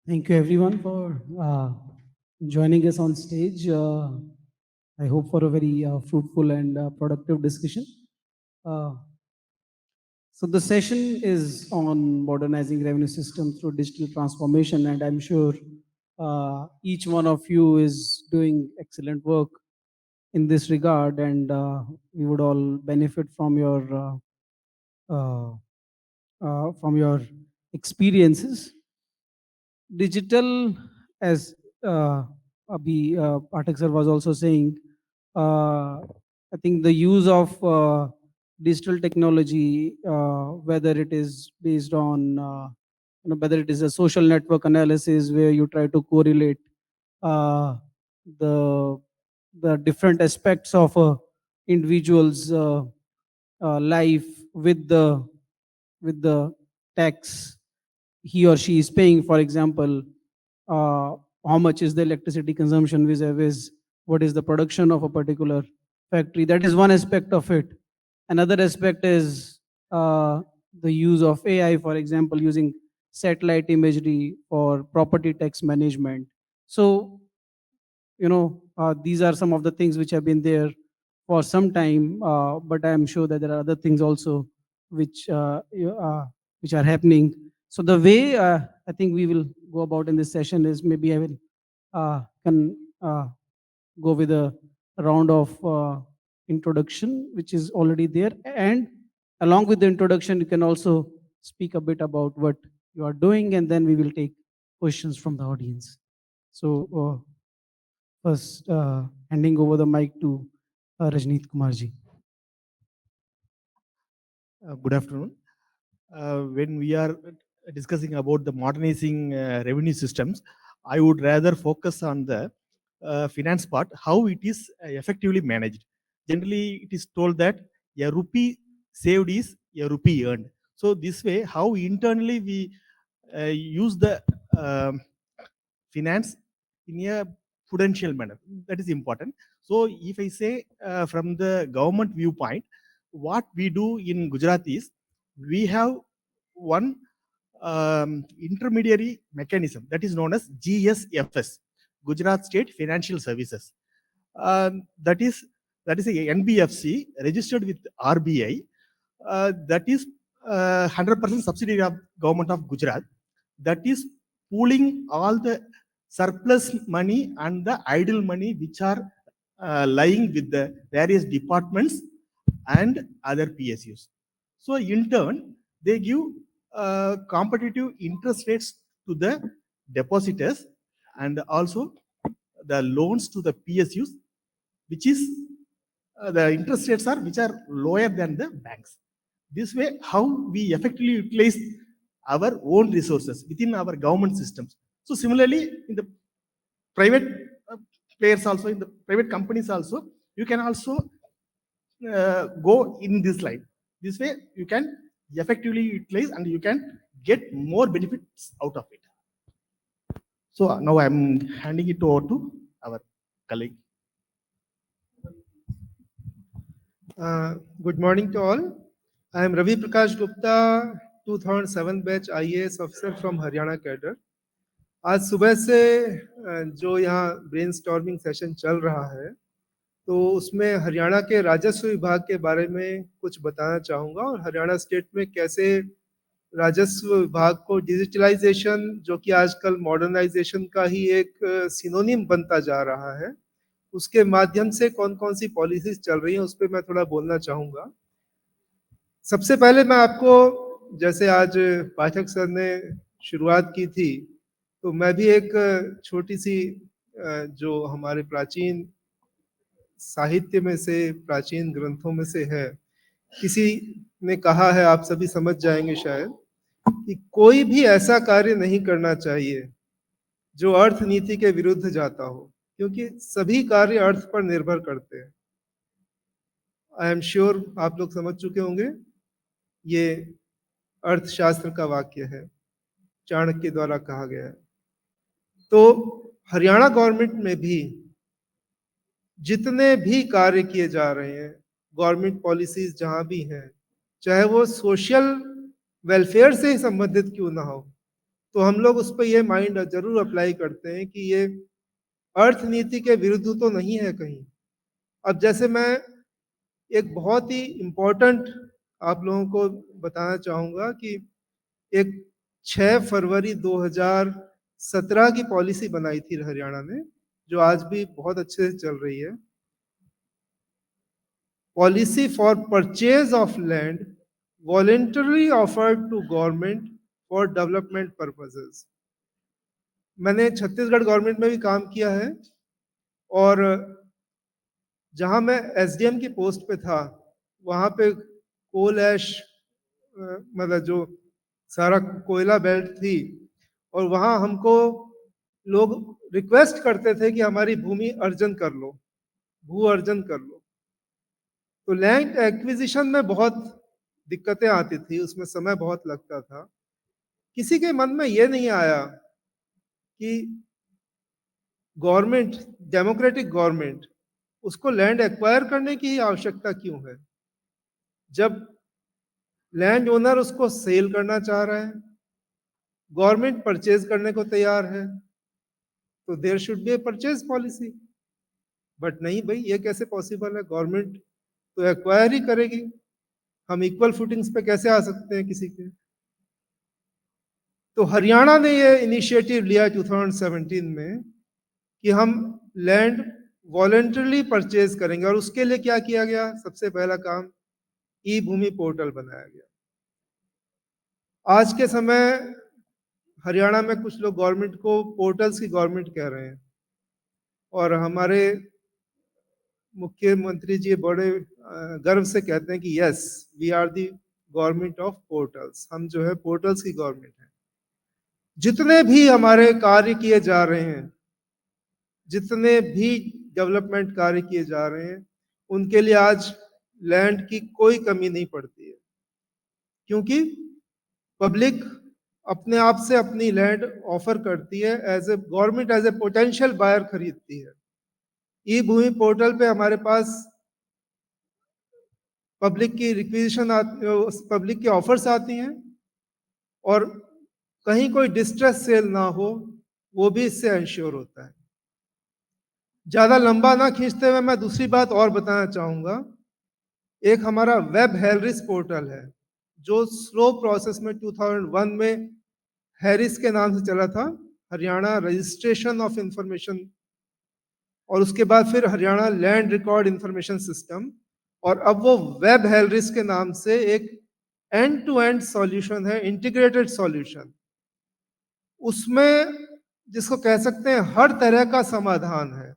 Thank you everyone for joining us on stage. I hope for a very fruitful and productive discussion. Uh, so the session is on modernizing revenue system through digital transformation, and I'm sure each one of you is doing excellent work in this regard, and we would all benefit uh, from your experiences. Digital, as Pathak sir was also saying, I think the use of digital technology, whether it is based on, whether it is a social network analysis where you try to correlate uh, the the different aspects of a individual's life with the tax he or she is paying. For example, uh, how much is the electricity consumption vis-a-vis what is the production of a particular factory. That is one aspect of it. Another aspect is the use of AI, for example, using satellite imagery for property tax management. So, these are some of the things which have been there for some time, but I am sure that there are other things also which which are happening. So the way I think we will go about in this session is, maybe I will can go with a round of introduction which is already there, and along with the introduction you can also speak a bit about what you are doing, and then we will take questions from the audience. So first, handing over the mic to Rajneeth Kumarji. Good afternoon. When we are discussing about the modernizing revenue systems, I would rather focus on the finance part, how it is effectively managed. Generally, it is told that a rupee saved is a rupee earned. So this way, how internally we use the finance in a prudential manner, that is important. So if I say from the government viewpoint, what we do in Gujarat is we have one intermediary mechanism that is known as GSFS, Gujarat State Financial Services. That is a NBFC registered with RBI. That is 100% subsidiary of government of Gujarat. That is pooling all the surplus money and the idle money which are lying with the various departments and other PSUs. So in turn, they give competitive interest rates to the depositors and also the loans to the PSUs, which is the interest rates are which are lower than the banks. This way, how we effectively utilize our own resources within our government systems. So similarly, in the private players also, in the private companies also, you can also go in this line. This way, you can effectively utilize and you can get more benefits out of it. So now I'm handing it over to our colleague. Good morning to all. I am Ravi Prakash Gupta, 2007 batch IAS officer from Haryana cadre. आज सुबह से जो यहाँ brainstorming session चल रहा है, तो उसमें हरियाणा के राजस्व विभाग के बारे में कुछ बताना चाहूँगा और हरियाणा स्टेट में कैसे राजस्व विभाग को डिजिटलाइजेशन, जो कि आजकल मॉडर्नाइजेशन का ही एक सिनोनिम बनता जा रहा है, उसके माध्यम से कौन कौन सी पॉलिसीज चल रही हैं, उस पर मैं थोड़ा बोलना चाहूँगा। सबसे पहले मैं आपको, जैसे आज पाठक सर ने शुरुआत की थी, तो मैं भी एक छोटी सी जो हमारे प्राचीन साहित्य में से, प्राचीन ग्रंथों में से है, किसी ने कहा है, आप सभी समझ जाएंगे शायद, कि कोई भी ऐसा कार्य नहीं करना चाहिए जो अर्थ नीति के विरुद्ध जाता हो, क्योंकि सभी कार्य अर्थ पर निर्भर करते हैं। आई एम श्योर आप लोग समझ चुके होंगे, ये अर्थशास्त्र का वाक्य है, चाणक्य द्वारा कहा गया है। तो हरियाणा गवर्नमेंट में भी जितने भी कार्य किए जा रहे हैं, गवर्नमेंट पॉलिसीज जहां भी हैं, चाहे वो सोशल वेलफेयर से ही संबंधित क्यों ना हो, तो हम लोग उस पर ये माइंड जरूर अप्लाई करते हैं कि ये अर्थनीति के विरुद्ध तो नहीं है कहीं। अब जैसे मैं एक बहुत ही इम्पोर्टेंट आप लोगों को बताना चाहूँगा कि एक 6 फरवरी 2017 की पॉलिसी बनाई थी हरियाणा ने, जो आज भी बहुत अच्छे से चल रही है। Policy for purchase of land voluntarily offered to government for development purposes. मैंने छत्तीसगढ़ गवर्नमेंट में भी काम किया है, और जहां मैं एसडीएम की पोस्ट पे था वहां पे कोल ऐश मतलब जो सारा कोयला बेल्ट थी, और वहां हमको लोग रिक्वेस्ट करते थे कि हमारी भूमि अर्जन कर लो, भू अर्जन कर लो। तो लैंड एक्विजिशन में बहुत दिक्कतें आती थी, उसमें समय बहुत लगता था। किसी के मन में ये नहीं आया कि गवर्नमेंट, डेमोक्रेटिक गवर्नमेंट, उसको लैंड एक्वायर करने की ही आवश्यकता क्यों है। जब लैंड ओनर उसको सेल करना चाह रहा है, गवर्नमेंट परचेज करने को तैयार है, तो there should be a purchase policy. But नहीं भाई, ये कैसे पॉसिबल है, गवर्नमेंट तो एक्वायर ही करेगी, हम इक्वल फुटिंग्स पे कैसे आ सकते हैं किसी के। तो हरियाणा ने ये इनिशिएटिव लिया 2017 में कि हम लैंड वॉलेंटरली परचेज करेंगे, और उसके लिए क्या किया गया, सबसे पहला काम ई भूमि पोर्टल बनाया गया। आज के समय हरियाणा में कुछ लोग गवर्नमेंट को पोर्टल्स की गवर्नमेंट कह रहे हैं, और हमारे मुख्यमंत्री जी बड़े गर्व से कहते हैं कि yes, we are the government of portals, हम जो है पोर्टल्स की गवर्नमेंट है। जितने भी हमारे कार्य किए जा रहे हैं, जितने भी डेवलपमेंट कार्य किए जा रहे हैं, उनके लिए आज लैंड की कोई कमी नहीं पड़ती है, क्योंकि पब्लिक अपने आप से अपनी लैंड ऑफर करती है, as a government as a potential buyer खरीदती है। ई भूमि पोर्टल पे हमारे पास पब्लिक की रिक्विजिशन पब्लिक की ऑफर्स आती हैं, और कहीं कोई डिस्ट्रेस सेल ना हो, वो भी इससे इंश्योर होता है। ज्यादा लंबा ना खींचते हुए मैं दूसरी बात और बताना चाहूंगा। एक हमारा वेब हेलरिस पोर्टल है, जो स्लो प्रोसेस में 2001 में हैरिस के नाम से चला था, हरियाणा रजिस्ट्रेशन ऑफ इंफॉर्मेशन, और उसके बाद फिर Haryana land record information system, और अब वो वेब हेलरिस के नाम से एक एंड टू एंड सॉल्यूशन है, इंटीग्रेटेड सॉल्यूशन। उसमें जिसको कह सकते हैं हर तरह का समाधान है।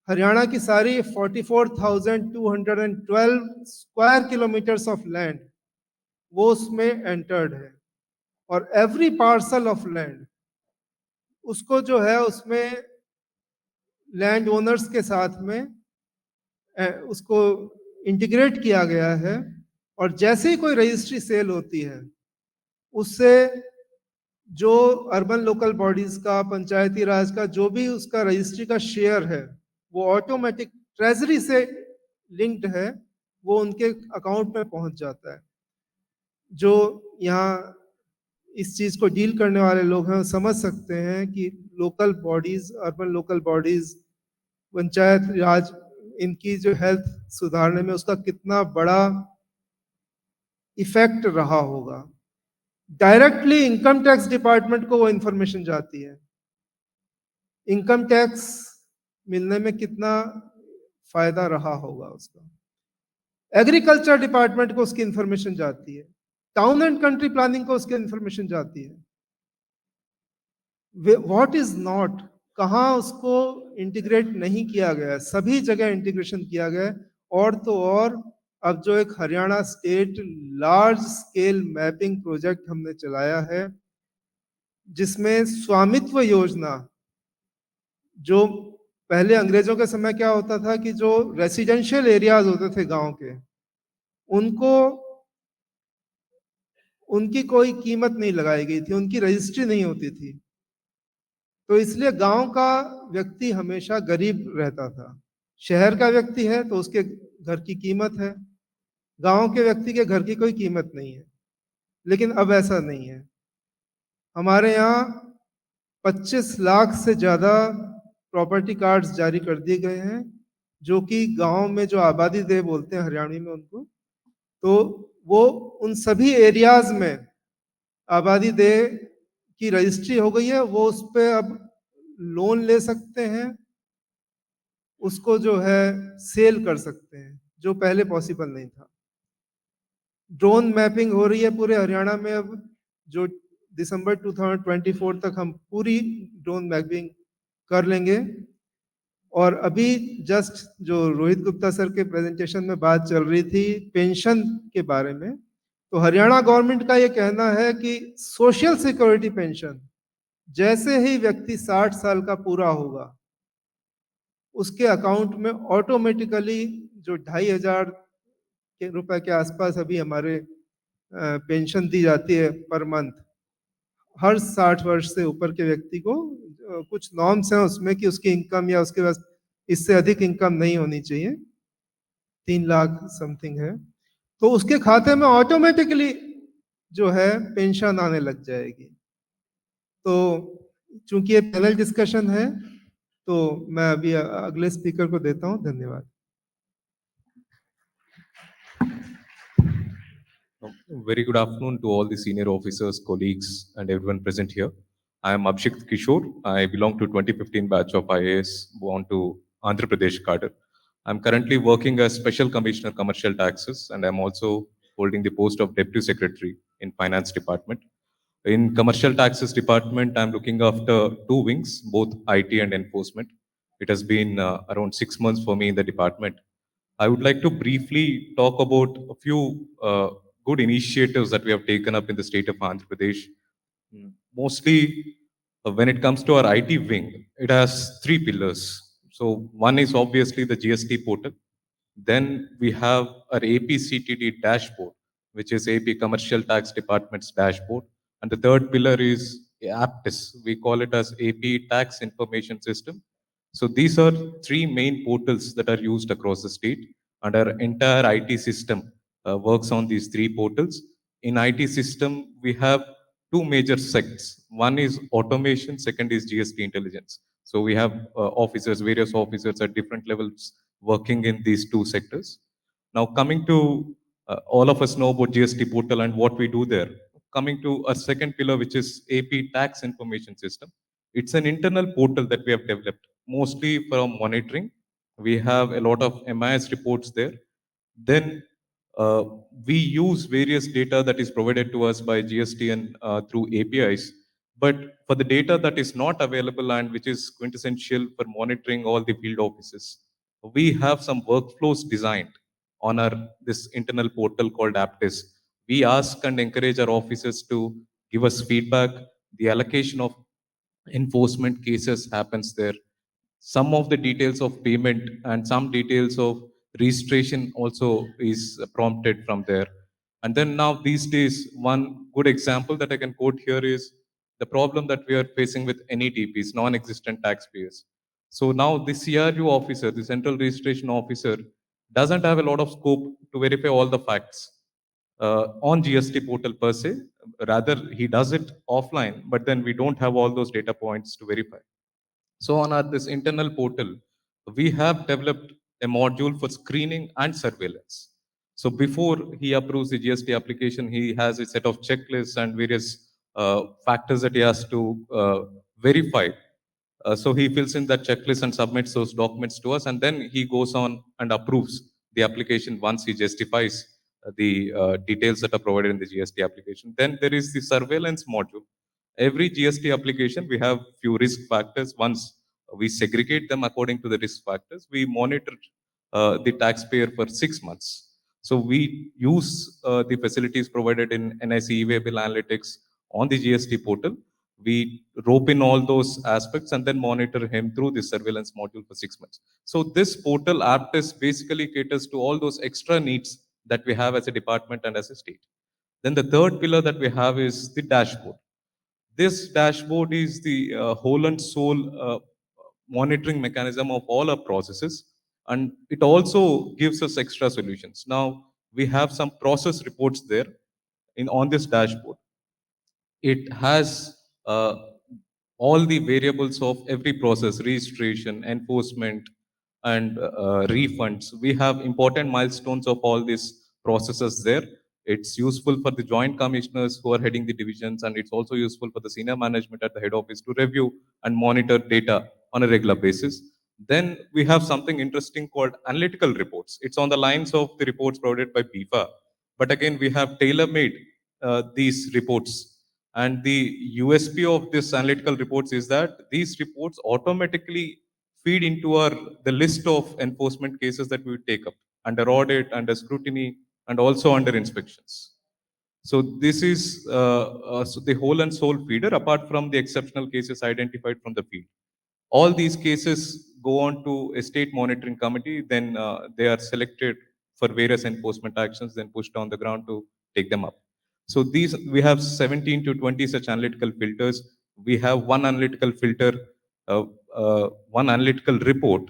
हरियाणा की सारी 44,212 स्क्वायर किलोमीटर्स ऑफ लैंड वो उसमें एंटर्ड है, और एवरी पार्सल ऑफ लैंड उसको जो है उसमें लैंड ओनर्स के साथ में उसको इंटीग्रेट किया गया है, और जैसे ही कोई रजिस्ट्री सेल होती है, उससे जो अर्बन लोकल बॉडीज का, पंचायती राज का जो भी उसका रजिस्ट्री का शेयर है, वो ऑटोमेटिक ट्रेजरी से लिंक्ड है, वो उनके अकाउंट में पहुंच जाता है। जो यहाँ इस चीज को डील करने वाले लोग हैं, समझ सकते हैं कि local bodies, urban local bodies, panchayat raj, इनकी जो हेल्थ सुधारने में उसका कितना बड़ा इफेक्ट रहा होगा। डायरेक्टली इनकम टैक्स डिपार्टमेंट को वो इंफॉर्मेशन जाती है, इनकम टैक्स मिलने में कितना फायदा रहा होगा उसका। एग्रीकल्चर डिपार्टमेंट को उसकी इंफॉर्मेशन जाती है, टाउन एंड कंट्री प्लानिंग को उसकी इंफॉर्मेशन जाती है। व्हाट इज नॉट, कहाँ उसको इंटीग्रेट नहीं किया गया है, सभी जगह इंटीग्रेशन किया गया है। और तो और अब जो एक Haryana state large scale mapping project हमने चलाया है, जिसमें स्वामित्व योजना, जो पहले अंग्रेजों के समय क्या होता था कि जो रेसिडेंशियल एरियाज होते थे गांव के, उनको उनकी कोई कीमत नहीं लगाई गई थी, उनकी रजिस्ट्री नहीं होती थी, तो इसलिए गांव का व्यक्ति हमेशा गरीब रहता था। शहर का व्यक्ति है तो उसके घर की कीमत है, गांव के व्यक्ति के घर की कोई कीमत नहीं है। लेकिन अब ऐसा नहीं है। हमारे यहाँ 25 लाख से ज़्यादा प्रॉपर्टी कार्ड्स जारी कर दिए गए हैं, जो कि गांव में जो आबादी देह बोलते हैं हरियाणवी में उनको, तो वो उन सभी एरियाज में आबादी देह की रजिस्ट्री हो गई है। वो उस पर अब लोन ले सकते हैं, उसको जो है सेल कर सकते हैं, जो पहले पॉसिबल नहीं था। ड्रोन मैपिंग हो रही है पूरे हरियाणा में अब, जो दिसंबर 2024 तक हम पूरी ड्रोन मैपिंग कर लेंगे। और अभी जस्ट जो रोहित गुप्ता सर के प्रेजेंटेशन में बात चल रही थी पेंशन के बारे में, तो हरियाणा गवर्नमेंट का ये कहना है कि सोशल सिक्योरिटी पेंशन जैसे ही व्यक्ति 60 साल का पूरा होगा, उसके अकाउंट में ऑटोमेटिकली जो 2,500 के रुपए के आसपास अभी हमारे पेंशन दी जाती है पर मंथ, हर 60 वर्ष से ऊपर के व्यक्ति को कुछ नॉर्म्स हैं उसमें कि उसकी इनकम या उसके पास इससे अधिक इनकम नहीं होनी चाहिए, 3 लाख समथिंग है, तो उसके खाते में ऑटोमेटिकली जो है पेंशन आने लग जाएगी। तो चूंकि ये पैनल डिस्कशन है, तो मैं अभी अगले स्पीकर को देता हूं। धन्यवाद। Very good afternoon to all the senior officers, colleagues, and everyone present here. I am Abhishikth Kishore. I belong to 2015 batch of IAS, born to Andhra Pradesh cadre. I'm currently working as Special Commissioner Commercial Taxes, and I'm also holding the post of Deputy Secretary in Finance Department. In Commercial Taxes Department, I'm looking after two wings, both IT and enforcement. It has been around 6 months for me in the department. I would like to briefly talk about a few good initiatives that we have taken up in the state of Andhra Pradesh. Mostly, when it comes to our IT wing, it has three pillars. So, one is obviously the GST portal. Then we have our APCTD dashboard, which is AP Commercial Tax Department's dashboard. And the third pillar is APTIS. We call it as AP Tax Information System. So these are three main portals that are used across the state, and our entire IT system works on these three portals. In IT system, we have two major sects. One is automation, second is GST intelligence. So we have various officers at different levels working in these two sectors. Now, coming to all of us know about GST portal and what we do there. Coming to a second pillar, which is AP tax information system. It's an internal portal that we have developed, mostly for monitoring. We have a lot of MIS reports there. Then uh, we use various data that is provided to us by GST and through APIs. But for the data that is not available and which is quintessential for monitoring all the field offices, we have some workflows designed on our this internal portal called Aptis. We ask and encourage our officers to give us feedback. The allocation of enforcement cases happens there. Some of the details of payment and some details of registration also is prompted from there. And then now these days, one good example that I can quote here is the problem that we are facing with NETPs, non-existent taxpayers. So now the CRU officer, the central registration officer, doesn't have a lot of scope to verify all the facts on GST portal per se. Rather, he does it offline, but then we don't have all those data points to verify. So on our this internal portal, we have developed a module for screening and surveillance. So before he approves the GST application, he has a set of checklists and various factors that he has to verify. So he fills in that checklist and submits those documents to us, and then he goes on and approves the application once he justifies the details that are provided in the GST application. Then there is the surveillance module. Every GST application, we have few risk factors. Once we segregate them according to the risk factors, we monitor the taxpayer for 6 months. So we use the facilities provided in NIC e-Waybill Analytics on the GST portal. We rope in all those aspects and then monitor him through the surveillance module for 6 months. So this portal app test basically caters to all those extra needs that we have as a department and as a state. Then the third pillar that we have is the dashboard. This dashboard is the whole and soul monitoring mechanism of all our processes, and it also gives us extra solutions. Now we have some process reports there in on this dashboard. It has uh, all the variables of every process, registration, enforcement, and refunds. We have important milestones of all these processes there. It's useful for the joint commissioners who are heading the divisions, and it's also useful for the senior management at the head office to review and monitor data on a regular basis. Then we have something interesting called analytical reports. It's on the lines of the reports provided by BIFA, but again, we have tailor-made these reports. And the USP of this analytical reports is that these reports automatically feed into our the list of enforcement cases that we take up under audit, under scrutiny, and also under inspections. So this is so the whole and sole feeder, apart from the exceptional cases identified from the field. All these cases go on to a state monitoring committee, then they are selected for various enforcement actions, then pushed on the ground to take them up. So these we have 17 to 20 such analytical filters. We have one analytical filter, uh, one analytical report,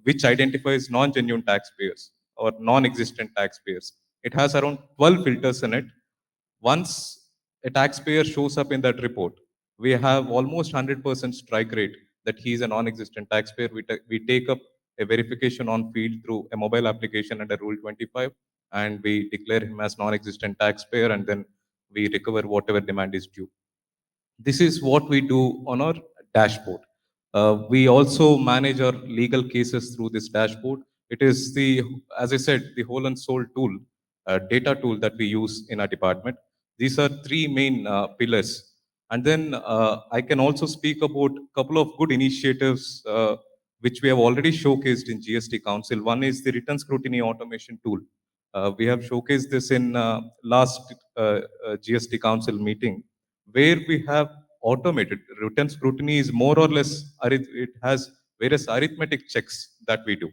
which identifies non-genuine taxpayers or non-existent taxpayers. It has around 12 filters in it. Once a taxpayer shows up in that report, we have almost 100% strike rate that he is a non-existent taxpayer. We take up a verification on field through a mobile application under Rule 25, and we declare him as non-existent taxpayer, and then we recover whatever demand is due. This is what we do on our dashboard. We also manage our legal cases through this dashboard. It is the, as I said, the whole and soul tool, data tool that we use in our department. These are three main pillars. And then I can also speak about a couple of good initiatives which we have already showcased in GST Council. One is the written scrutiny automation tool. We have showcased this in last GST Council meeting, where we have automated written scrutiny is more or less it has various arithmetic checks that we do.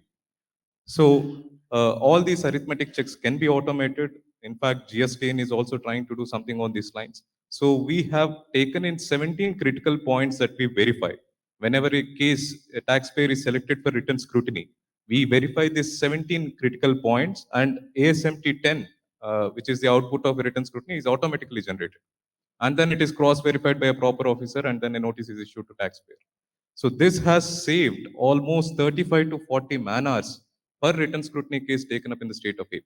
So all these arithmetic checks can be automated. In fact, GSTN is also trying to do something on these lines. So we have taken in 17 critical points that we verify whenever a case a taxpayer is selected for written scrutiny. We verify these 17 critical points, and ASMT 10, which is the output of written scrutiny, is automatically generated, and then it is cross-verified by a proper officer, and then a notice is issued to taxpayer. So this has saved almost 35 to 40 man hours per written scrutiny case taken up in the state of AP.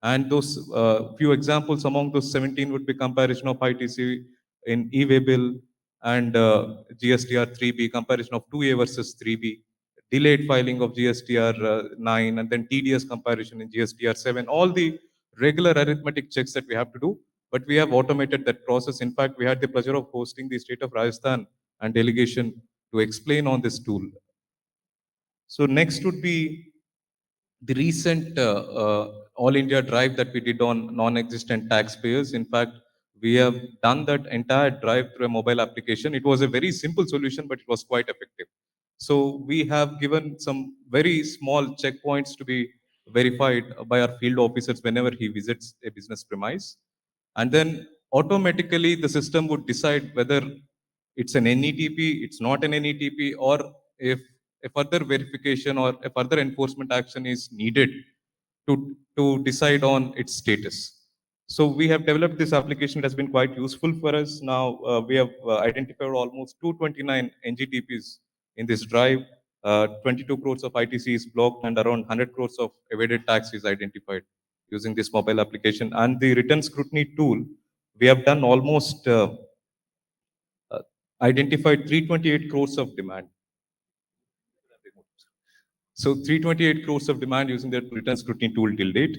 And those few examples among those 17 would be comparison of ITC in e-way bill and GSTR 3B, comparison of 2A versus 3B, delayed filing of GSTR 9, and then TDS comparison in GSTR 7, all the regular arithmetic checks that we have to do, but we have automated that process. In fact, we had the pleasure of hosting the state of Rajasthan and delegation to explain on this tool. So next would be the recent All India drive that we did on non-existent taxpayers. In fact, we have done that entire drive through a mobile application. It was a very simple solution, but it was quite effective. So we have given some very small checkpoints to be verified by our field officers whenever he visits a business premise. And then automatically the system would decide whether it's an NETP, it's not an NETP, or if a further verification or a further enforcement action is needed to decide on its status. So we have developed this application. It has been quite useful for us. Now we have identified almost 229 NGTPs in this drive. 22 crores of ITC is blocked, and around 100 crores of evaded tax is identified using this mobile application. And the written scrutiny tool, we have done almost uh, identified 328 crores of demand. So 328 crores of demand using the return scrutiny tool till date.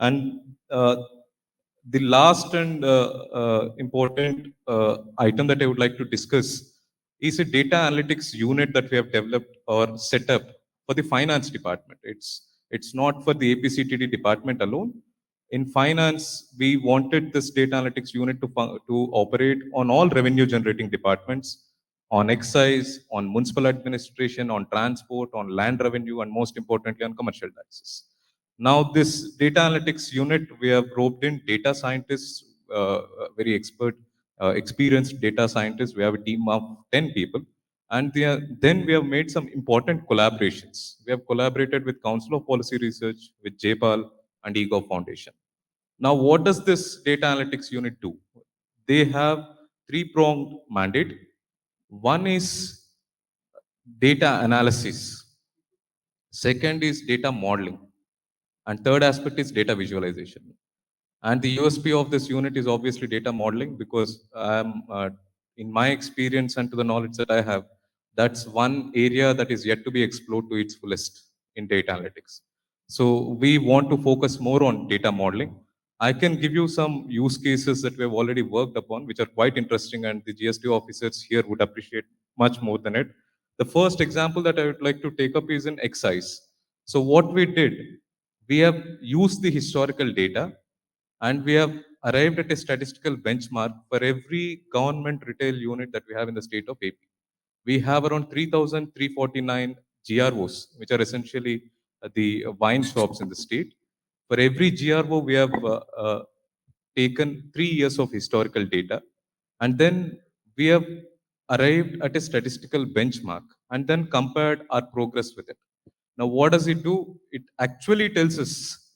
And the last and important item that I would like to discuss is a data analytics unit that we have developed or set up for the finance department. It's not for the APCTD department alone. In finance, we wanted this data analytics unit to operate on all revenue generating departments, on excise, on municipal administration, on transport, on land revenue, and most importantly, on commercial taxes. Now, this data analytics unit, we have roped in data scientists, very expert, experienced data scientists. We have a team of 10 people. And then we have made some important collaborations. We have collaborated with Council of Policy Research, with JPAL, and EGO Foundation. Now, what does this data analytics unit do? They have three-pronged mandate. One is data analysis, second is data modeling, and third aspect is data visualization. And the USP of this unit is obviously data modeling, because in my experience and to the knowledge that I have, that's one area that is yet to be explored to its fullest in data analytics. So we want to focus more on data modeling. I can give you some use cases that we have already worked upon, which are quite interesting, and the GST officers here would appreciate much more than it. The first example that I would like to take up is in excise. So what we did, we have used the historical data, and we have arrived at a statistical benchmark for every government retail unit that we have in the state of AP. We have around 3,349 GROs, which are essentially the wine shops in the state. For every GRO, we have taken 3 years of historical data, and then we have arrived at a statistical benchmark and then compared our progress with it. Now, what does it do? It actually tells us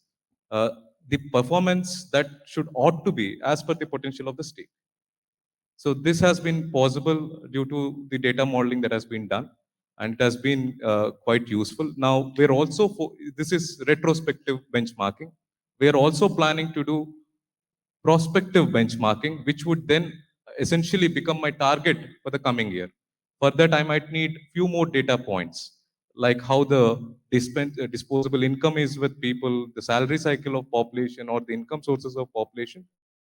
uh, the performance that should ought to be as per the potential of the state. So this has been possible due to the data modeling that has been done, and it has been quite useful. Now we're also this is retrospective benchmarking. We are also planning to do prospective benchmarking, which would then essentially become my target for the coming year. For that, I might need few more data points, like how the disposable income is with people, the salary cycle of population, or the income sources of population.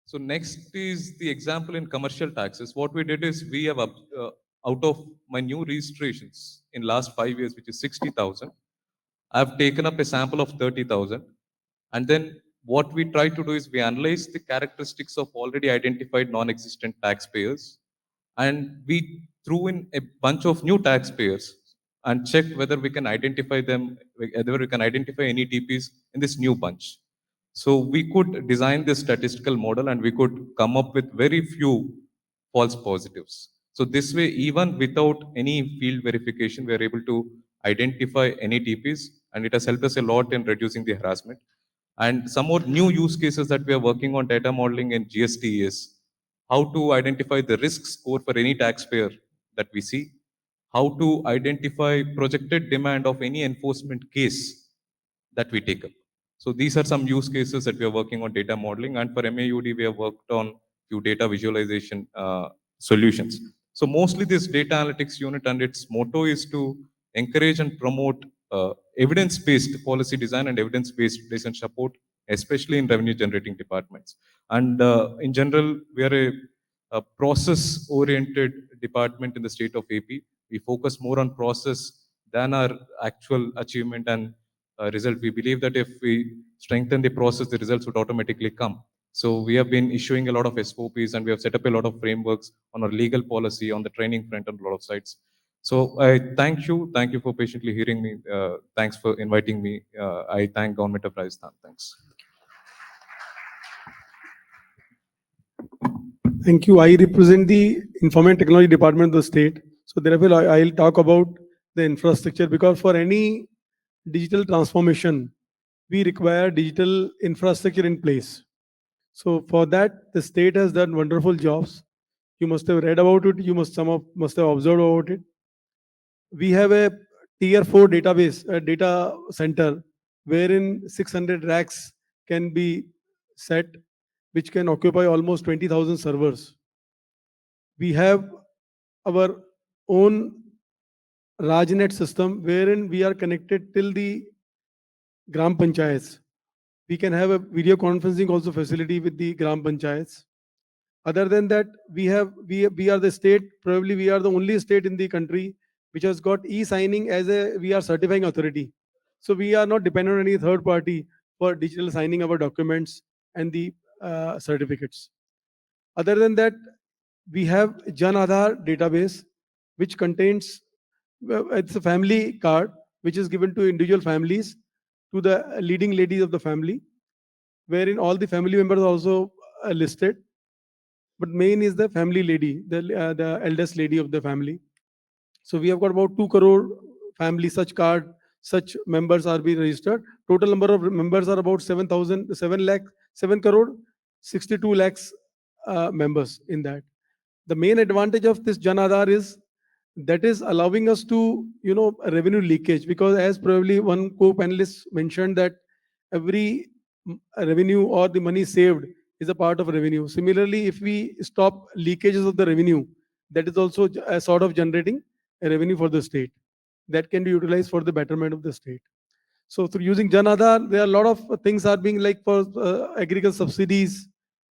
So next is the example in commercial taxes. What we did is we have out of my new registrations in last 5 years, which is 60,000, I've taken up a sample of 30,000. And then what we try to do is we analyze the characteristics of already identified non-existent taxpayers, and we threw in a bunch of new taxpayers and checked whether we can identify them, whether we can identify any TPs in this new bunch. So we could design this statistical model and we could come up with very few false positives. So this way, even without any field verification, we are able to identify any TPs, and it has helped us a lot in reducing the harassment. And some more new use cases that we are working on data modeling in GST is how to identify the risk score for any taxpayer that we see, how to identify projected demand of any enforcement case that we take up. So these are some use cases that we are working on data modeling, and for MAUD we have worked on few data visualization solutions. So mostly this data analytics unit and its motto is to encourage and promote evidence-based policy design and evidence-based decision support, especially in revenue-generating departments. And in general, we are a process-oriented department in the state of AP. We focus more on process than our actual achievement and result. We believe that if we strengthen the process, the results would automatically come. So we have been issuing a lot of SOPs, and we have set up a lot of frameworks on our legal policy, on the training front, on a lot of sites. So I thank you. Thank you for patiently hearing me. Thanks for inviting me. I thank Government of Rajasthan. Thanks. Thank you. I represent the Information Technology Department of the state. So therefore, I'll talk about the infrastructure, because for any digital transformation, we require digital infrastructure in place. So for that, the state has done wonderful jobs. You must have read about it. You must must have observed about it. We have a tier 4 database, a data center, wherein 600 racks can be set, which can occupy almost 20,000 servers. We have our own Rajnet system, wherein we are connected till the Gram Panchayats. We can have a video conferencing also facility with the Gram Panchayats. Other than that, we are the state, probably we are the only state in the country which has got e-signing as a we are certifying authority. So we are not dependent on any third party for digital signing our documents and the certificates. Other than that, we have Jan Aadhaar database, which contains it's a family card which is given to individual families, to the leading ladies of the family, wherein all the family members are also listed. But main is the family lady, the eldest lady of the family. So we have got about 2 crore family such card, such members are being registered. Total number of members are about 7 lakh, 7 crore, 62 lakhs members in that. The main advantage of this Jan Aadhaar is that is allowing us to, revenue leakage, because as probably one co-panelist mentioned that every revenue or the money saved is a part of revenue. Similarly, if we stop leakages of the revenue, that is also a sort of generating a revenue for the state that can be utilized for the betterment of the state. So through using Jan Aadhaar, there are a lot of things are being like for agricultural subsidies,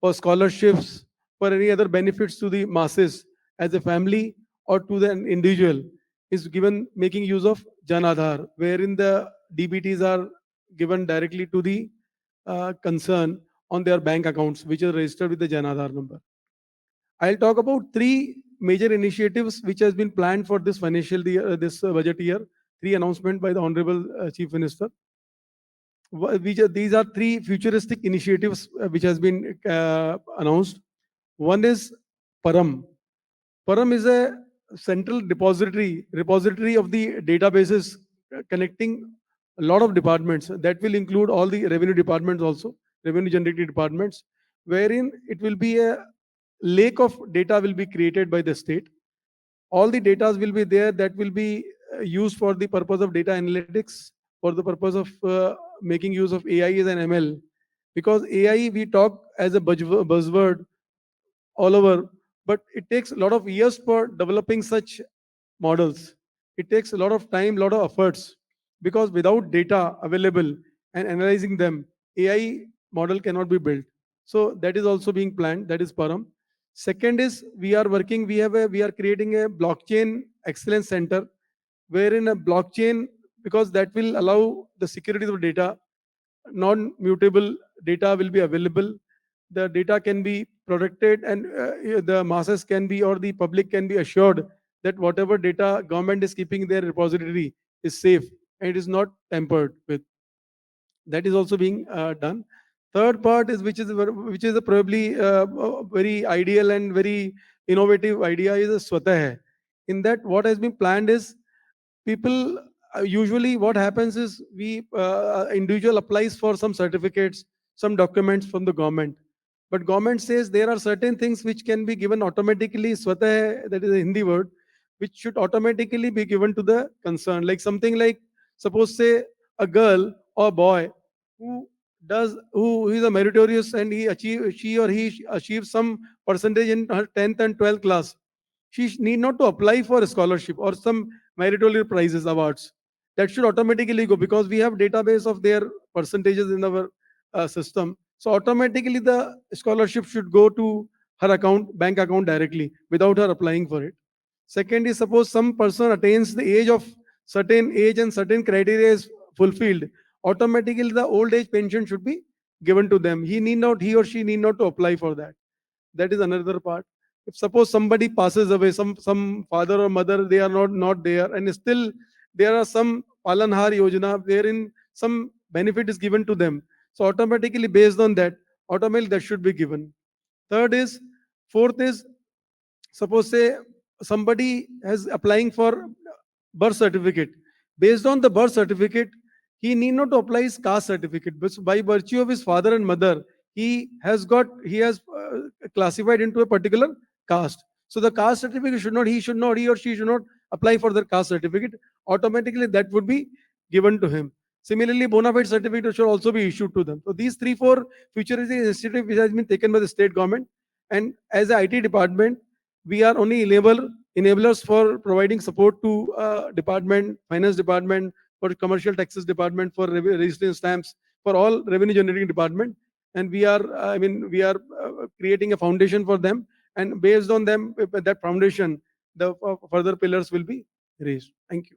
for scholarships, for any other benefits to the masses as a family or to the individual is given making use of Jan Aadhaar, wherein the DBTs are given directly to the concern on their bank accounts, which are registered with the Jan Aadhaar number. I'll talk about three major initiatives which has been planned for this financial year, this budget year. Three announcement by the Honorable Chief Minister. These are three futuristic initiatives which has been announced. One is Param. Param is a central repository of the databases connecting a lot of departments. That will include all the revenue departments also, revenue generating departments, wherein it will be a lake of data will be created by the state. All the data will be there that will be used for the purpose of data analytics, for the purpose of making use of AIs and ML. Because AI we talk as a buzzword all over, but it takes a lot of years for developing such models. It takes a lot of time, lot of efforts, because without data available and analyzing them, AI model cannot be built. So that is also being planned. That is Param. Second is we are creating a blockchain excellence center, wherein a blockchain, because that will allow the security of data, non-mutable data will be available. The data can be protected, and the masses can be, or the public can be assured that whatever data government is keeping in their repository is safe and it is not tampered with. That is also being done. Third part is which is a probably very ideal and very innovative idea is a Swatah Hai. In that, what has been planned is people usually what happens is we individual applies for some certificates, some documents from the government, but government says there are certain things which can be given automatically. Swatah Hai, that is a Hindi word, which should automatically be given to the concern, like something like, suppose say a girl or boy who who is a meritorious and she or he achieves some percentage in her 10th and 12th class, she need not to apply for a scholarship or some meritorious prizes, awards. That should automatically go, because we have database of their percentages in our system. So automatically the scholarship should go to her account, bank account directly without her applying for it. Second is, suppose some person attains the age of certain age and certain criteria is fulfilled, automatically the old age pension should be given to them. He or she need not to apply for that. That is another part. If suppose somebody passes away, some father or mother, they are not there, and still there are some palanhar yojana wherein some benefit is given to them. So automatically based on that, automatically that should be given. Third is, fourth is, suppose say somebody is applying for birth certificate. Based on the birth certificate, he need not to apply his caste certificate, but by virtue of his father and mother, he has classified into a particular caste. So the caste certificate he or she should not apply for the caste certificate. Automatically that would be given to him. Similarly, bona fide certificate should also be issued to them. So these 3-4 futuristic initiatives which has been taken by the state government, and as a IT department, we are only enablers for providing support to department, finance department, for commercial taxes department, for registration stamps, for all revenue generating department. And we are creating a foundation for them, and based on them, that foundation, the further pillars will be raised. Thank you.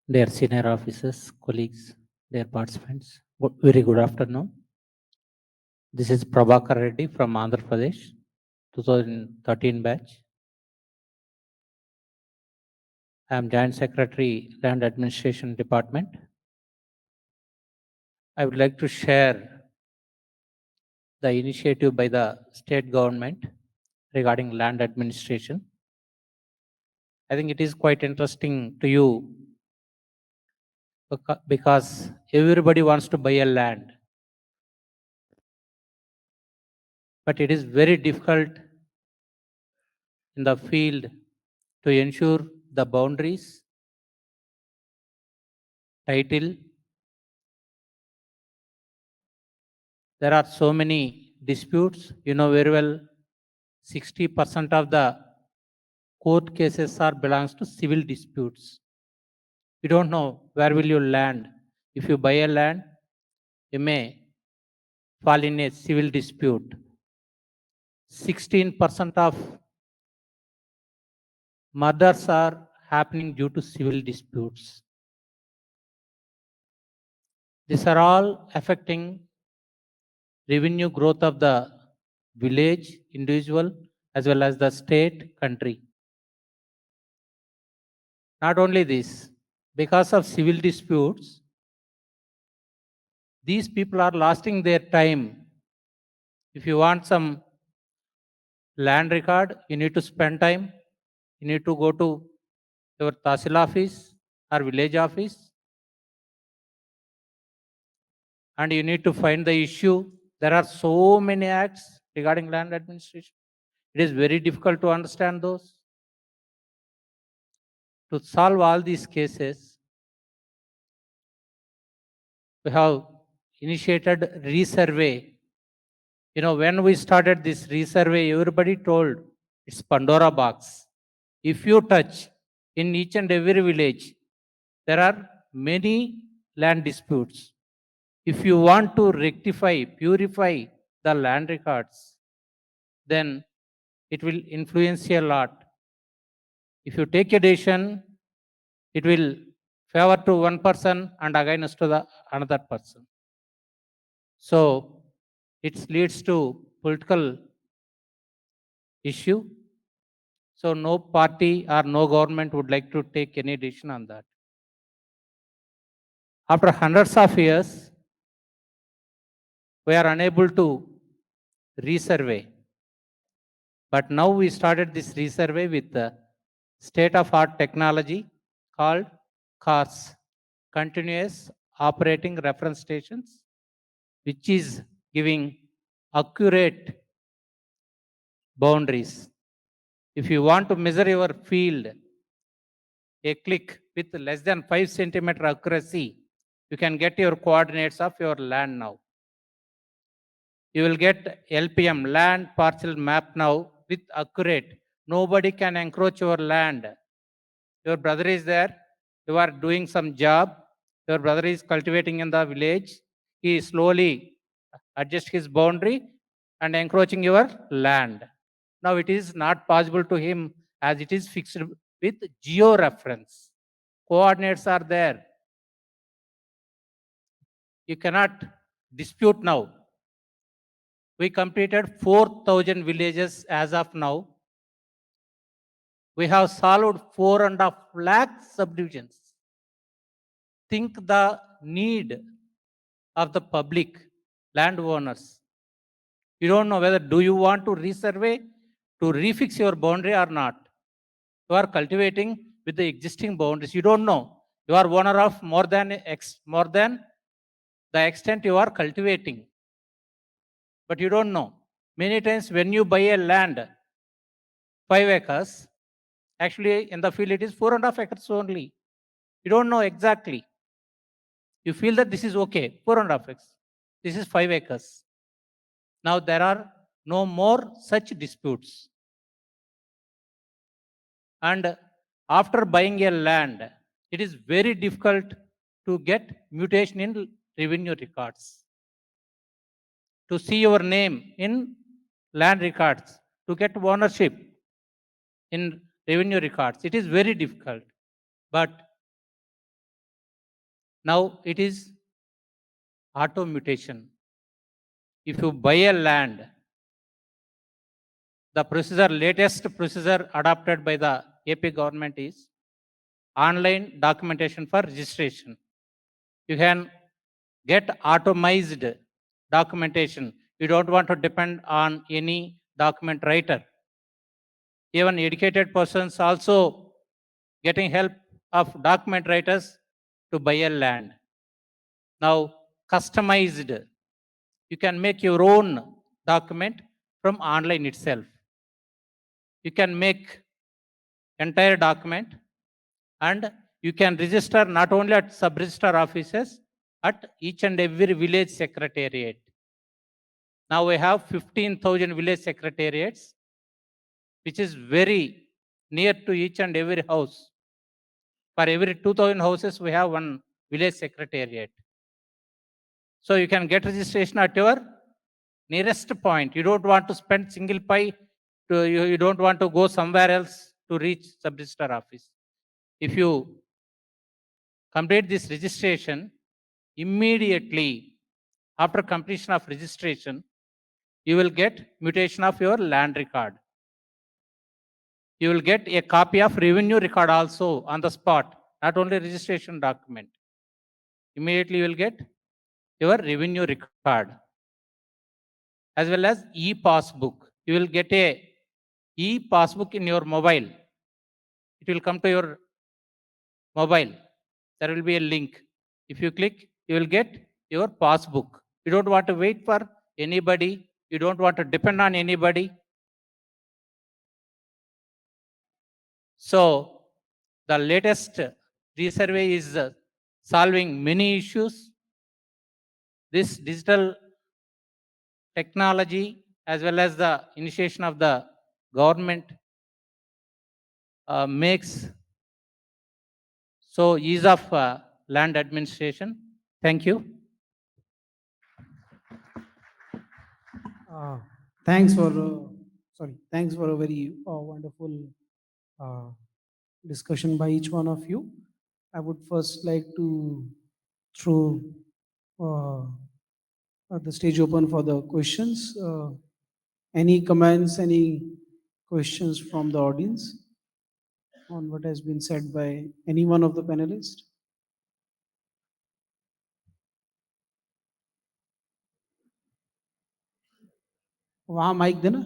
Dear senior officers, colleagues, dear participants, very good afternoon. This is Prabhakar Reddy from Andhra Pradesh, 2013 batch. I am Joint Secretary, Land Administration Department. I would like to share the initiative by the state government regarding land administration. I think it is quite interesting to you because everybody wants to buy a land. But it is very difficult in the field to ensure the boundaries, title. There are so many disputes. You know very well, 60% of the court cases are belongs to civil disputes. You don't know where will you land. If you buy a land, you may fall in a civil dispute. 16% of murders are happening due to civil disputes. These are all affecting revenue growth of the village, individual, as well as the state, country. Not only this, because of civil disputes, these people are lasting their time. If you want some land record, you need to spend time. You need to go to your Tahsil office or village office, and you need to find the issue. There are so many acts regarding land administration. It is very difficult to understand those. To solve all these cases, we have initiated resurvey. You know, when we started this resurvey, everybody told it's Pandora box. If you touch in each and every village, there are many land disputes. If you want to rectify, purify the land records, then it will influence a lot. If you take a decision, it will favor to one person and against to the another person. So it leads to political issue. So no party or no government would like to take any decision on that. After hundreds of years, we are unable to resurvey. But now we started this resurvey with the state-of-art technology called CARS, Continuous Operating Reference Stations, which is giving accurate boundaries. If you want to measure your field, a click with less than 5 centimeter accuracy, you can get your coordinates of your land now. You will get LPM, land parcel map now with accurate. Nobody can encroach your land. Your brother is there, you are doing some job, your brother is cultivating in the village, he slowly adjusts his boundary and encroaching your land. Now it is not possible to him as it is fixed with geo-reference. Coordinates are there. You cannot dispute now. We completed 4,000 villages as of now. We have solved 4.5 lakh subdivisions. Think the need of the public, landowners. You don't know whether do you want to resurvey to refix your boundary or not. You are cultivating with the existing boundaries. You don't know. You are owner of more than the extent you are cultivating. But you don't know. Many times when you buy a land, 5 acres, actually in the field it is 4.5 acres only. You don't know exactly. You feel that this is okay, 4.5 acres. This is 5 acres. Now there are no more such disputes. And after buying a land, it is very difficult to get mutation in revenue records. To see your name in land records, to get ownership in revenue records, it is very difficult. But now it is auto mutation. If you buy a land, the procedure, latest procedure adopted by the AP government is online documentation for registration. You can get automized documentation. You don't want to depend on any document writer. Even educated persons also getting help of document writers to buy a land. Now, customized, you can make your own document from online itself. You can make entire document, and you can register not only at sub-register offices, at each and every village secretariat. Now we have 15,000 village secretariats, which is very near to each and every house. For every 2,000 houses, we have one village secretariat. So you can get registration at your nearest point. You don't want to spend single pie, you don't want to go somewhere else to reach sub-register office. If you complete this registration, immediately after completion of registration, you will get mutation of your land record. You will get a copy of revenue record also on the spot, not only registration document. Immediately you will get your revenue record, as well as e-passbook. You will get a e-passbook in your mobile. It will come to your mobile. There will be a link. If you click, you will get your passbook. You don't want to wait for anybody. You don't want to depend on anybody. So the latest resurvey is solving many issues. This digital technology, as well as the initiation of the government, makes so ease of land administration. Thank you. Thanks for thanks for a very wonderful discussion by each one of you. I would first like to throw uh, the stage open for the questions. Any comments, any questions from the audience on what has been said by any one of the panelists? वहाँ mic देना.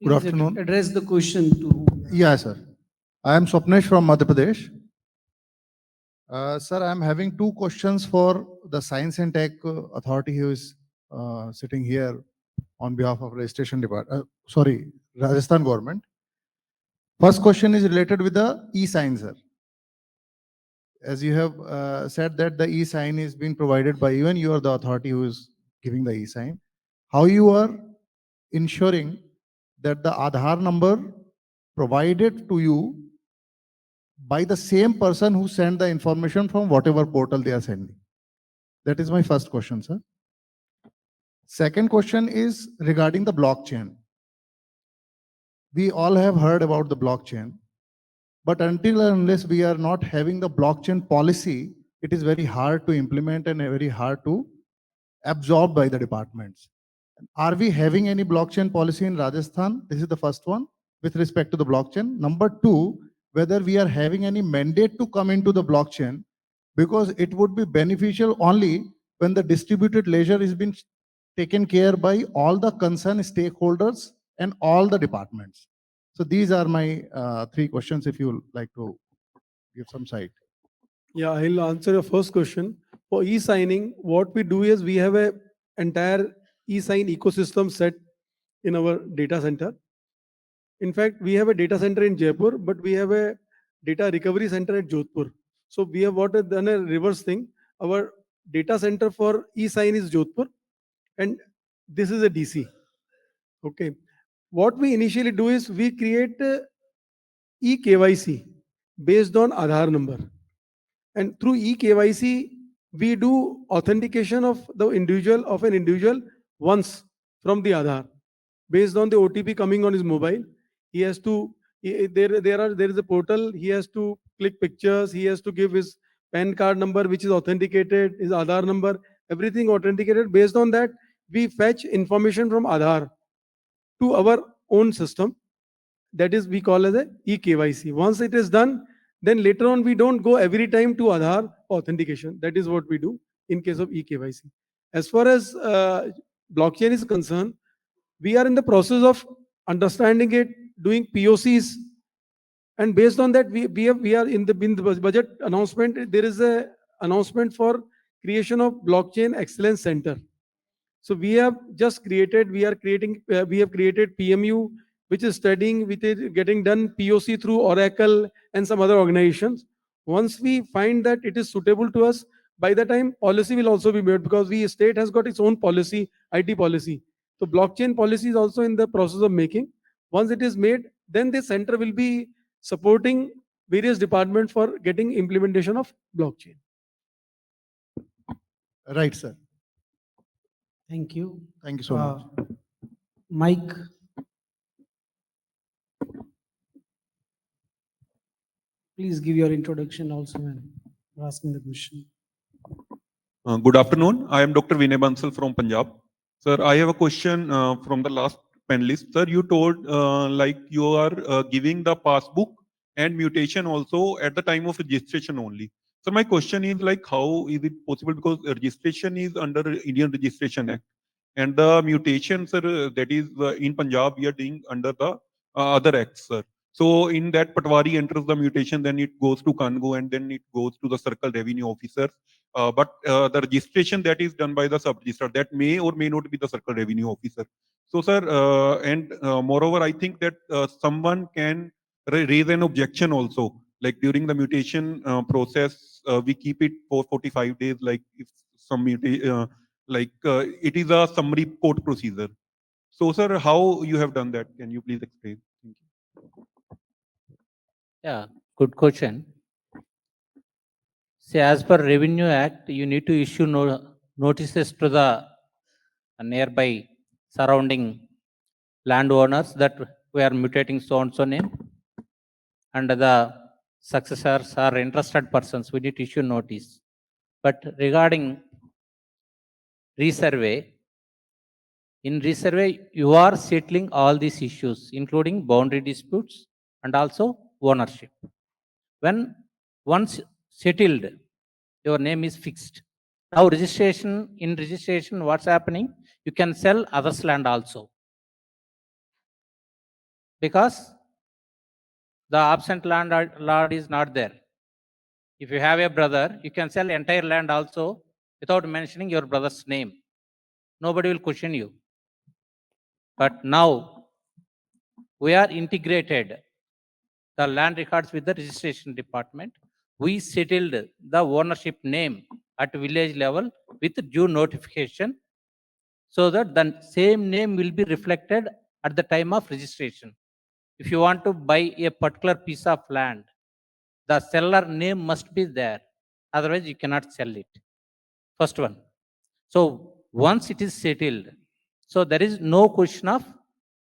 Good afternoon. Address the question to. Yeah, sir. I am Swapnesh from Madhya Pradesh. Sir, I am having two questions for the Science and Tech Authority who is sitting here on behalf of Registration Department. Rajasthan government. First question is related with the e-sign, sir. As you have said that the e-sign is being provided by you and you are the authority who is giving the e-sign. How you are ensuring that the Aadhaar number provided to you by the same person who sent the information from whatever portal they are sending? That is my first question, sir. Second question is regarding the blockchain. We all have heard about the blockchain, but until and unless we are not having the blockchain policy, it is very hard to implement and very hard to absorb by the departments. Are we having any blockchain policy in Rajasthan? This is the first one with respect to the blockchain. Number two, whether we are having any mandate to come into the blockchain, because it would be beneficial only when the distributed ledger is being taken care by all the concerned stakeholders and all the departments. So these are my three questions, if you would like to give some sight. Yeah, I'll answer your first question. For e-signing, what we do is we have a entire e-sign ecosystem set in our data center. In fact, we have a data center in Jaipur, but we have a data recovery center at Jodhpur. So we have done a reverse thing. Our data center for e-sign is Jodhpur, and this is a DC. Okay. What we initially do is we create e-KYC based on Aadhaar number. And through e-KYC, we do authentication of an individual once from the Aadhaar based on the OTP coming on his mobile. He has to, there is a portal, he has to click pictures, he has to give his PAN card number, which is authenticated, his Aadhaar number, everything authenticated. Based on that, we fetch information from Aadhaar to our own system. That is, we call as a e-KYC. Once it is done, then later on, we don't go every time to Aadhaar authentication. That is what we do in case of e-KYC. As far as blockchain is concerned, we are in the process of understanding it, doing POCs, and based on that, we are in the budget announcement. There is a announcement for creation of blockchain excellence center. So we have just created, we are creating, we have created PMU, which is studying, which is getting done POC through Oracle and some other organizations. Once we find that it is suitable to us, by the time policy will also be made, because the state has got its own policy, IT policy. So blockchain policy is also in the process of making. Once it is made, then the center will be supporting various departments for getting implementation of blockchain. Right, sir. Thank you. Thank you so much. Mike. Please give your introduction also when you're asking the question. Good afternoon. I am Dr. Vinay Bansal from Punjab. Sir, I have a question from the last panelist. Sir, you told like you are giving the passbook and mutation also at the time of registration only. So my question is like, how is it possible? Because registration is under Indian Registration Act, and the mutation, sir, that is in Punjab, we are doing under the other acts, sir. So in that Patwari enters the mutation, then it goes to Kango, and then it goes to the circle revenue officer. But the registration that is done by the sub-registrar, that may or may not be the circle revenue officer. So, sir, and moreover, I think that someone can raise an objection also. Like during the mutation process, we keep it for 45 days. Like if some it is a summary court procedure. So, sir, how you have done that? Can you please explain? Thank you. Yeah, good question. See, as per Revenue Act, you need to issue notices to the nearby surrounding landowners that we are mutating so and so name, and the successors are interested persons. We need to issue notice. But regarding resurvey, in resurvey, you are settling all these issues, including boundary disputes and also ownership. When once settled, your name is fixed. Now in registration, what's happening? You can sell others' land also, because the absent landlord is not there. If you have a brother, you can sell entire land also without mentioning your brother's name. Nobody will question you. But now we are integrated the land records with the registration department. We settled the ownership name at village level with due notification, so that the same name will be reflected at the time of registration. If you want to buy a particular piece of land, the seller name must be there. Otherwise, you cannot sell it. First one. So once it is settled, so there is no question of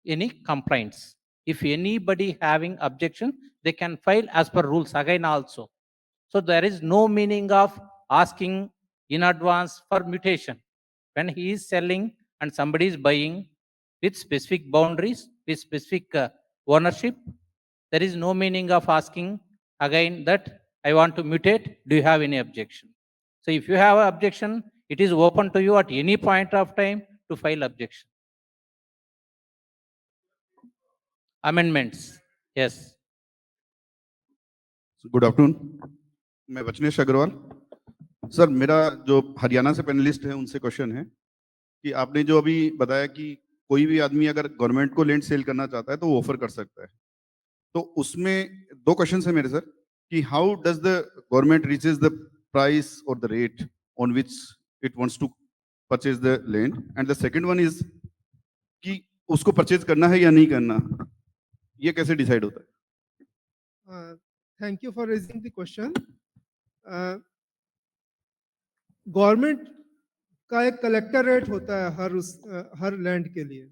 any complaints. If anybody having objection, they can file as per rules again also. So there is no meaning of asking in advance for mutation. When he is selling and somebody is buying with specific boundaries, with specific ownership, there is no meaning of asking again that I want to mutate. Do you have any objection? So if you have an objection, it is open to you at any point of time to file objection. Amendments. Yes. Good afternoon, मैं वचनेश Agarwal. Sir, मेरा जो हरियाणा से panelist है उनसे question है कि आपने जो अभी बताया कि कोई भी आदमी अगर गवर्नमेंट को लैंड सेल करना चाहता है तो वो ऑफर कर सकता है, तो उसमें दो क्वेश्चन है मेरे सर कि how does the government reaches the price और the rate on which it wants to purchase the land, and the second one is कि उसको परचेज करना है या नहीं करना, ये कैसे डिसाइड होता है? Thank you for raising the question. Government का एक कलेक्टर रेट होता है हर लैंड के लिए,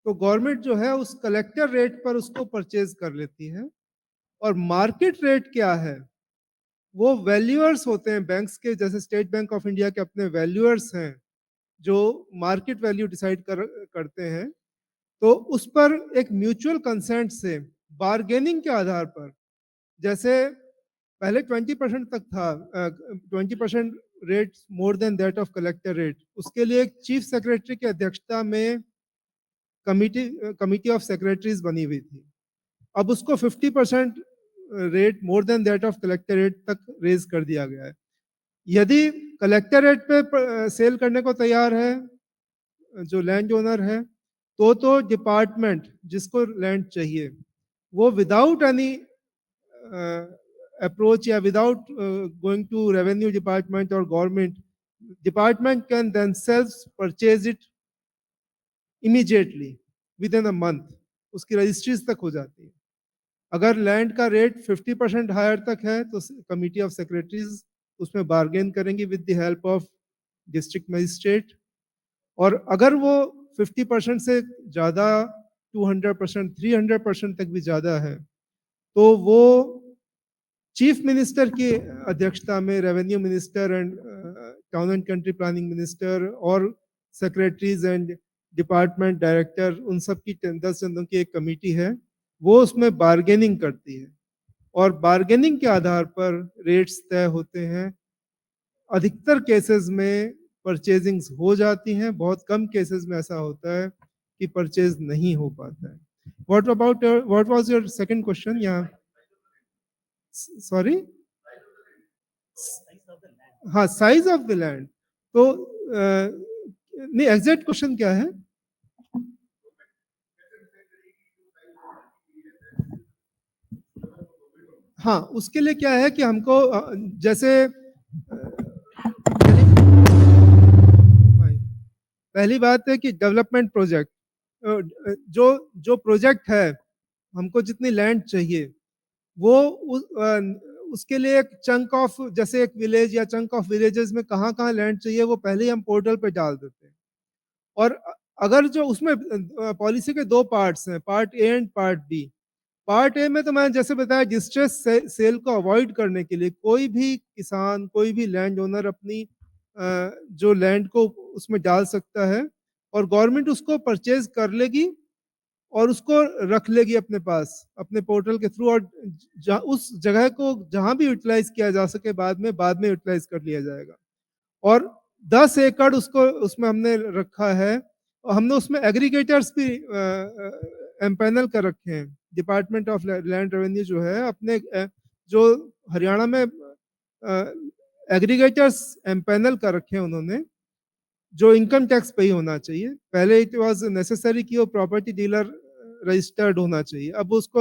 तो गवर्नमेंट जो है उस कलेक्टर रेट पर उसको परचेज कर लेती है। और मार्केट रेट क्या है, वो वैल्यूअर्स होते हैं बैंक्स के, जैसे स्टेट बैंक ऑफ इंडिया के अपने वैल्यूअर्स हैं जो मार्केट वैल्यू डिसाइड करते हैं। तो उस पर एक म्यूचुअल कंसेंट से बार्गेनिंग के आधार पर, जैसे पहले 20% तक था, 20% rate more than that of collector rate, उसके लिए एक चीफ सेक्रेटरी की अध्यक्षता में कमिटी ऑफ सेक्रेटरीज बनी हुई थी। अब उसको 50% rate more than that of collectorate तक रेज कर दिया गया है। यदि कलेक्टरेट पे सेल करने को तैयार है जो लैंड ओनर है, तो डिपार्टमेंट जिसको लैंड चाहिए वो विदाउट एनी अप्रोच या without going to revenue department और government, department can themselves purchase it immediately with in a month, उसकी रजिस्ट्रीज तक हो जाती है। अगर लैंड का रेट 50% हायर तक है तो कमिटी ऑफ सेक्रेटरीज उसमें बार्गेन करेंगी with the help of district magistrate, और अगर वो 50% से ज़्यादा 200%, 300% तक भी ज़्यादा है तो वो चीफ मिनिस्टर की अध्यक्षता में revenue minister and town and country planning minister और सेक्रेटरीज एंड डिपार्टमेंट डायरेक्टर, उन सब की 10 जनों की एक कमेटी है, वो उसमें बार्गेनिंग करती है और बार्गेनिंग के आधार पर रेट्स तय होते हैं। अधिकतर केसेस में परचेजिंग हो जाती हैं, बहुत कम केसेस में ऐसा होता है कि परचेज नहीं हो पाता है। What was your second question? यहाँ सॉरी, हाँ, साइज ऑफ द लैंड। तो नहीं, एग्जैक्ट क्वेश्चन क्या है? हाँ, उसके लिए क्या है कि हमको जैसे पहली बात है कि डेवलपमेंट प्रोजेक्ट, जो प्रोजेक्ट है, हमको जितनी लैंड चाहिए वो उसके लिए एक चंक ऑफ, जैसे एक विलेज या चंक ऑफ विलेजेस में कहाँ कहाँ लैंड चाहिए वो पहले ही हम पोर्टल पे डाल देते हैं। और अगर जो उसमें पॉलिसी के दो पार्ट्स हैं, part A and part B. Part A में तो मैंने जैसे बताया डिस्ट्रेस सेल को अवॉइड करने के लिए कोई भी किसान, कोई भी लैंड ओनर अपनी जो लैंड को उसमें डाल सकता है और गवर्नमेंट उसको परचेज कर लेगी और उसको रख लेगी अपने पास, अपने पोर्टल के थ्रू, और उस जगह को जहां भी यूटिलाइज किया जा सके बाद में यूटिलाइज कर लिया जाएगा। और 10 एकड़ उसको उसमें हमने रखा है और हमने उसमें एग्रीगेटर्स भी एम्पैनल कर रखे हैं। डिपार्टमेंट ऑफ लैंड रेवेन्यू जो है अपने जो हरियाणा में एग्रीगेटर्स एम्पैनल कर रखे हैं उन्होंने, जो इनकम टैक्स पे ही होना चाहिए। पहले इट वाज नेसेसरी कि वो प्रॉपर्टी डीलर रजिस्टर्ड होना चाहिए, अब उसको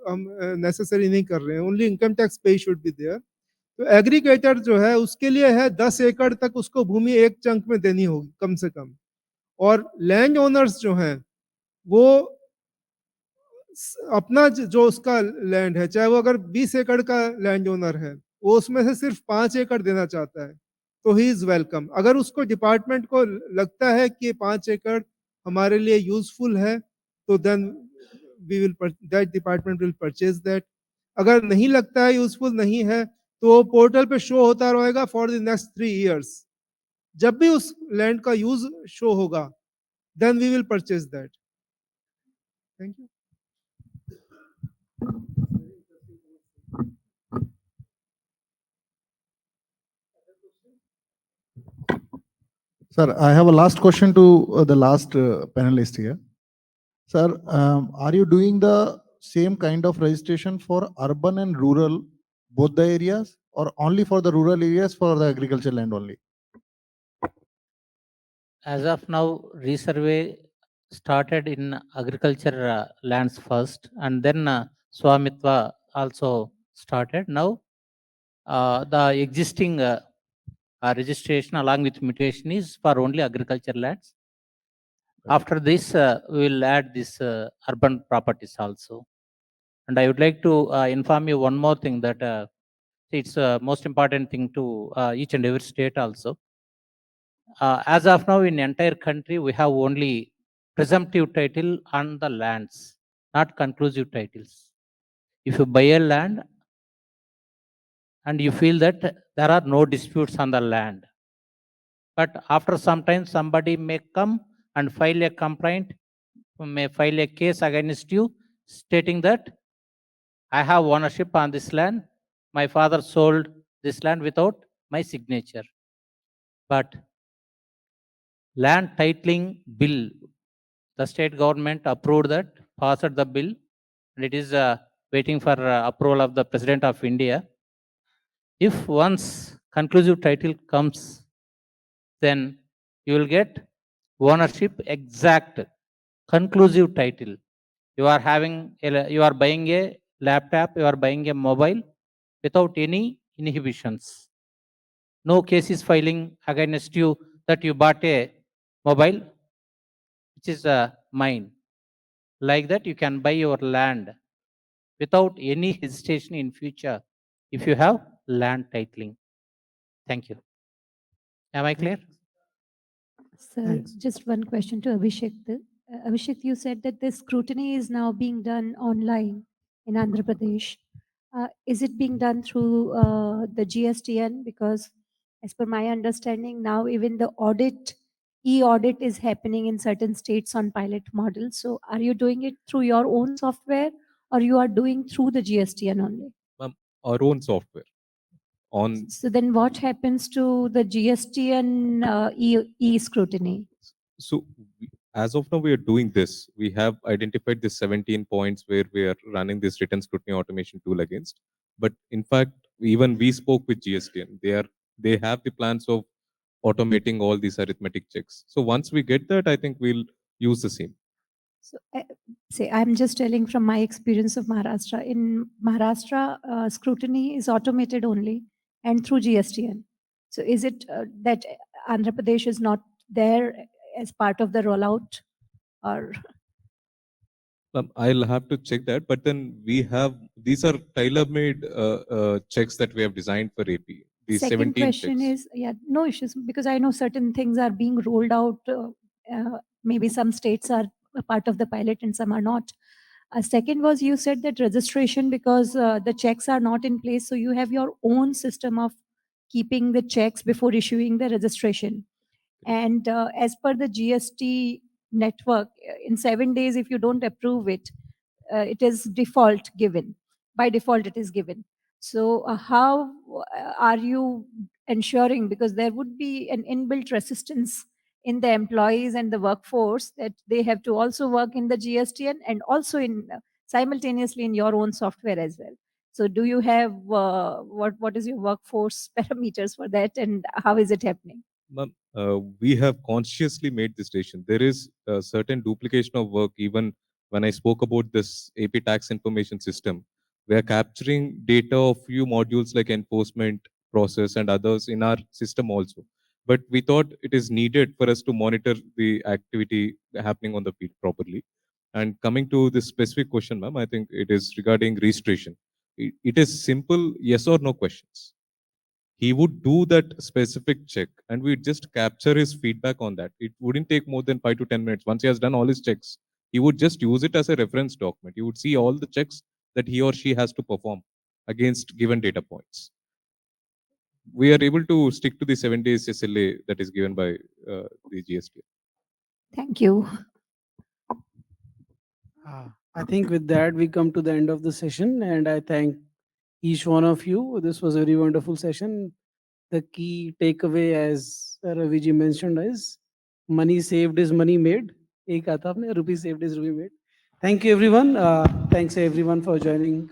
हम नेसेसरी नहीं कर रहे हैं, ओनली इनकम टैक्स पे शुड बी देयर। तो एग्रीगेटर जो है उसके लिए है 10 एकड़ तक उसको भूमि एक चंक में देनी होगी कम से कम। और लैंड ओनर्स जो हैं वो अपना जो उसका लैंड है, चाहे वो अगर 20 एकड़ का लैंड ओनर है, वो उसमें से सिर्फ 5 एकड़ देना चाहता है तो ही इज वेलकम। अगर उसको डिपार्टमेंट को लगता है कि 5 एकड़ हमारे लिए यूजफुल है तो then we will that department will purchase that. अगर नहीं लगता है, यूजफुल नहीं है, तो पोर्टल पे शो होता रहेगा फॉर द नेक्स्ट 3 इयर्स। जब भी उस लैंड का यूज शो होगा then we will purchase that. Thank you. Sir, I have a last question to the last panelist here. Sir, are you doing the same kind of registration for urban and rural, both the areas, or only for the rural areas for the agriculture land only? As of now, resurvey started in agriculture lands first, and then Swamitva also started. Now, the existing registration along with mutation is for only agriculture lands. After this, we will add this urban properties also. And I would like to inform you one more thing, that it's a most important thing to each and every state also. As of now, in entire country, we have only presumptive title on the lands, not conclusive titles. If you buy a land and you feel that there are no disputes on the land, but after some time somebody may come and file a complaint, may file a case against you, stating that I have ownership on this land, my father sold this land without my signature. But land titling bill The state government approved that, passed the bill, and it is waiting for approval of the President of India. If once conclusive title comes, then you will get ownership exact conclusive title. You are you are buying a laptop, you are buying a mobile without any inhibitions. No case is filing against you that you bought a mobile which is mine. Like that, you can buy your land without any hesitation in future if you have land titling. Thank you. Am I clear? Sir, Thanks. just one question to Abhishekth. Abhishekth, you said that the scrutiny is now being done online in Andhra Pradesh. Is it being done through the GSTN? Because as per my understanding, now even the audit, e-audit is happening in certain states on pilot models. So are you doing it through your own software or you are doing through the GSTN only? Our own software. On So then what happens to the GSTN e-scrutiny? so as of now, we are doing this. We have identified the 17 points where we are running this written scrutiny automation tool against. But in fact, even we spoke with GSTN. They have the plans of automating all these arithmetic checks. So once we get that, I think we'll use the same. So, say, I'm just telling from my experience of Maharashtra. In Maharashtra, scrutiny is automated only and through GSTN. So, is it that Andhra Pradesh is not there as part of the rollout, or? I'll have to check that. But then we have these are tailor-made checks that we have designed for AP. These Second 17 question checks. is, yeah, no issues, because I know certain things are being rolled out. Maybe some states are a part of the pilot and some are not. Second was, you said that registration, because the checks are not in place, so you have your own system of keeping the checks before issuing the registration. And as per the GST network, in 7 days, if you don't approve it, it is default given. By default, it is given. So how are you ensuring, because there would be an inbuilt resistance in the employees and the workforce, that they have to also work in the GSTN and also in simultaneously in your own software as well. So do you have what is your workforce parameters for that, and how is it happening? Ma'am, we have consciously made this decision. There is a certain duplication of work. Even when I spoke about this AP tax information system, we are capturing data of few modules like enforcement, process, and others in our system also. But we thought it is needed for us to monitor the activity happening on the field properly. And coming to this specific question, ma'am, I think it is regarding registration. It is simple yes or no questions. He would do that specific check and we'd just capture his feedback on that. It wouldn't take more than 5 to 10 minutes. Once he has done all his checks, he would just use it as a reference document. You would see all the checks that he or she has to perform against given data points. We are able to stick to the 7 days SLA that is given by the GST. Thank you. I think with that, we come to the end of the session, and I thank each one of you. This was a very wonderful session. The key takeaway, as Raviji mentioned, is money saved is money made. एक आता आपने, rupee saved is rupee made. Thank you, everyone. Thanks everyone for joining.